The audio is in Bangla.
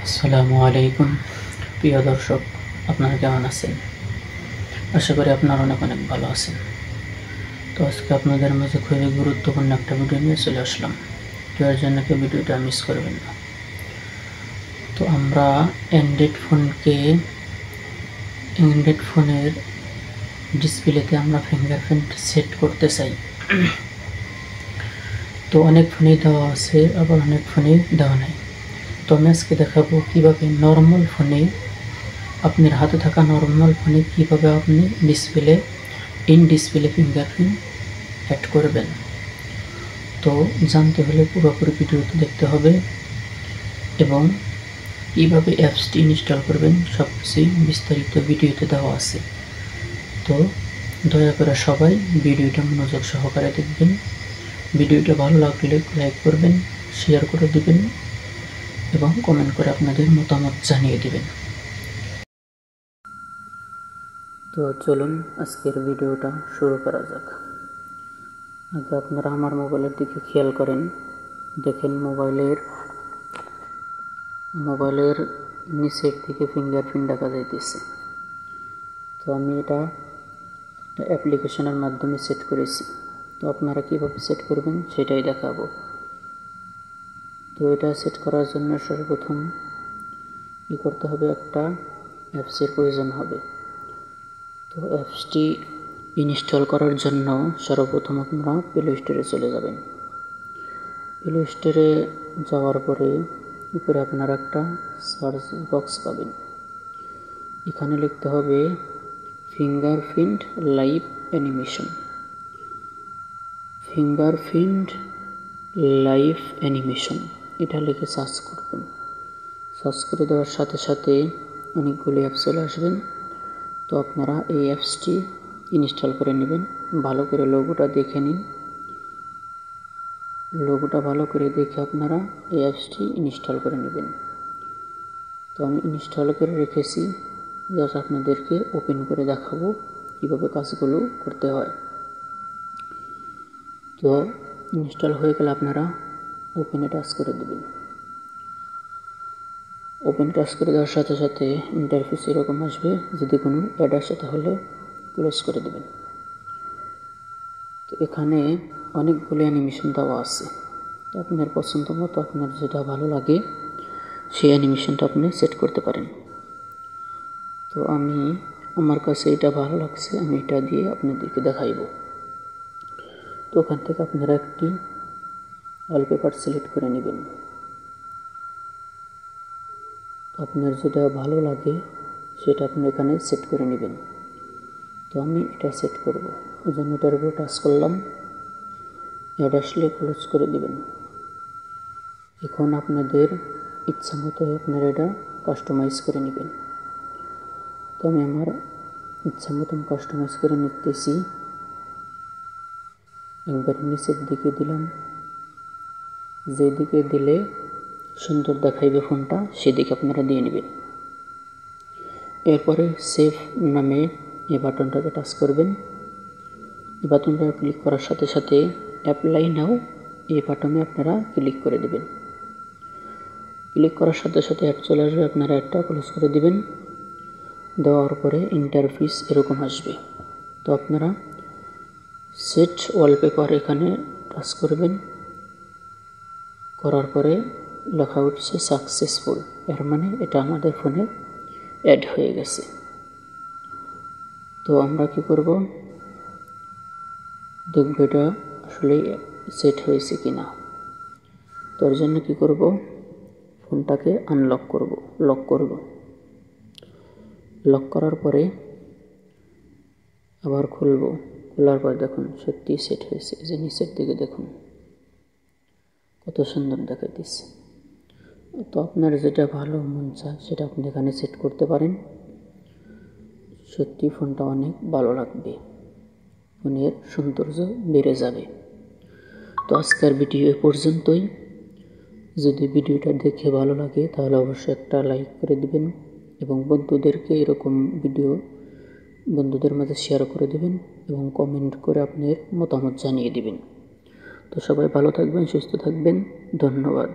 আসসালামু আলাইকুম প্রিয় দর্শক, আপনারা কেমন আছেন? আশা করি আপনারা অনেক ভালো আছেন। তো আজকে আপনাদের মাঝে খুবই গুরুত্বপূর্ণ একটা ভিডিও নিয়ে চলে আসলাম। তো এর জন্য কেউ ভিডিওটা মিস করবেন না। তো আমরা অ্যান্ড্রয়েড ফোনের ডিসপ্লেতে আমরা ফিঙ্গারপ্রিন্ট সেট করতে চাই। তো অনেক ফোনেই দেওয়া আছে, আবার অনেক ফোনেই দেওয়া নাই। তো আমি আজকে দেখাবো কিভাবে নর্মাল ফোনে, আপনার হাতে থাকা নর্মাল ফোনে কিভাবে আপনি ডিসপ্লে ফিঙ্গারপ্রিন্ট অ্যাড করবেন। তো জানতে হলে পুরোপুরি ভিডিওটি দেখতে হবে এবং কিভাবে অ্যাপসটি ইনস্টল করবেন সব কিছুই বিস্তারিত ভিডিওতে দেওয়া আছে। তো দয়া করে সবাই ভিডিওটা মনোযোগ সহকারে দেখবেন। ভিডিওটা ভালো লাগলে লাইক করবেন, শেয়ার করে দিবেন এবং কমেন্ট করে আপনাদের মতামত জানিয়ে দিবেন। তো চলুন আজকের ভিডিওটা শুরু করা যাক। আগে আপনারা আমার মোবাইলের দিকে খেয়াল করেন, দেখেন মোবাইলের নিচের দিকে ফিঙ্গারপ্রিন্ট দেখা যাইতেছে। তো আমি এটা একটা অ্যাপ্লিকেশনের মাধ্যমে সেট করেছি। তো আপনারা কীভাবে সেট করবেন সেটাই দেখাবো। তো এটা সেট করার জন্য সর্বপ্রথম কী করতে হবে, একটা অ্যাপসের প্রয়োজন হবে। তো অ্যাপসটি ইনস্টল করার জন্য সর্বপ্রথম আপনারা প্লে স্টোরে চলে যাবেন। প্লে স্টোরে যাওয়ার পরে উপরে আপনারা একটা সার্চ বক্স পাবেন। এখানে লিখতে হবে ফিঙ্গারপ্রিন্ট লাইভ অ্যানিমেশন। এটা লিখে সার্চ করবেন। সার্চ করে দেওয়ার সাথে সাথে অনেকগুলি অ্যাপস চলে আসবেন। তো আপনারা এই অ্যাপসটি ইনস্টল করে নেবেন। ভালো করে লোগোটা দেখে নিন। লোগোটা ভালো করে দেখে আপনারা এই অ্যাপসটি ইনস্টল করে নেবেন। তো আমি ইনস্টল করে রেখেছি, জাস্ট আপনাদেরকে ওপেন করে দেখাবো কীভাবে কাজগুলো করতে হয়। তো ইনস্টল হয়ে গেলে আপনারা ওপেনে টাচ করে দেবেন। ওপেন টাচ করে দেওয়ার সাথে সাথে ইন্টারফেস এরকম আসবে। যদি কোনো অ্যাড আসে তাহলে ক্লোজ করে দেবেন। তো এখানে অনেকগুলো অ্যানিমেশন দেওয়া আছে। তো আপনার পছন্দ মতো আপনার যেটা ভালো লাগে সেই অ্যানিমেশনটা আপনি সেট করতে পারেন। তো আমার কাছে এটা ভালো লাগছে, আমি এটা দিয়ে আপনাদেরকে দেখাইব। তো ওখান থেকে আপনারা একটি ওয়ালপেপার সিলেক্ট করে নেবেন। আপনার যেটা ভালো লাগে সেটা আপনি এখানে সেট করে নেবেন। তো আমি এটা সেট করব, ওই জন্য এটার উপর টাচ করলাম। অ্যাড আসলে ক্লোজ করে দেবেন। এখন আপনাদের ইচ্ছা মতো আপনারা এটা কাস্টমাইজ করে নেবেন। তো আমি আমার ইচ্ছা মতন কাস্টমাইজ করে নিতেছি। একবার নিচের দিকে দিলাম, যেদিকে দিলে সুন্দর দেখাইবে ফোনটা সেদিকে আপনারা দিয়ে নেবেন। এরপরে সেভ নামে এই বাটনটাকে টাচ করবেন। এই বাটনটা ক্লিক করার সাথে সাথে অ্যাপ্লাই নাও এই বাটনে আপনারা ক্লিক করে দেবেন। ক্লিক করার সাথে সাথে অ্যাড চলে আসবে, আপনারা অ্যাডটা ক্লোজ করে দেবেন। দেওয়ার পরে ইন্টারফেস এরকম আসবে। তো আপনারা সেট ওয়ালপেপার এখানে টাচ করবেন। করার পরে লেখা উঠছে সাকসেসফুল, এর মানে এটা আমাদের ফোনে অ্যাড হয়ে গেছে। তো আমরা কি করব, দেখব এটা আসলে সেট হয়েছে কিনা। তো এর জন্য কি করব, ফোনটাকে লক করব। লক করার পরে আবার খোলার পর দেখুন সত্যি সেট হয়েছে। যে নিচের দিকে দেখুন কত সুন্দর দেখাইতেছে। তো আপনার যেটা ভালো মন চায় সেটা আপনি এখানে সেট করতে পারেন। সত্যি ফোনটা অনেক ভালো লাগবে, ফোনের সৌন্দর্য বেড়ে যাবে। তো আজকের ভিডিও এ পর্যন্তই। যদি ভিডিওটা দেখে ভালো লাগে তাহলে অবশ্যই একটা লাইক করে দিবেন এবং বন্ধুদেরকে এরকম ভিডিও বন্ধুদের মাঝে শেয়ার করে দিবেন এবং কমেন্ট করে আপনার মতামত জানিয়ে দিবেন। তো সবাই ভালো থাকবেন, সুস্থ থাকবেন। ধন্যবাদ।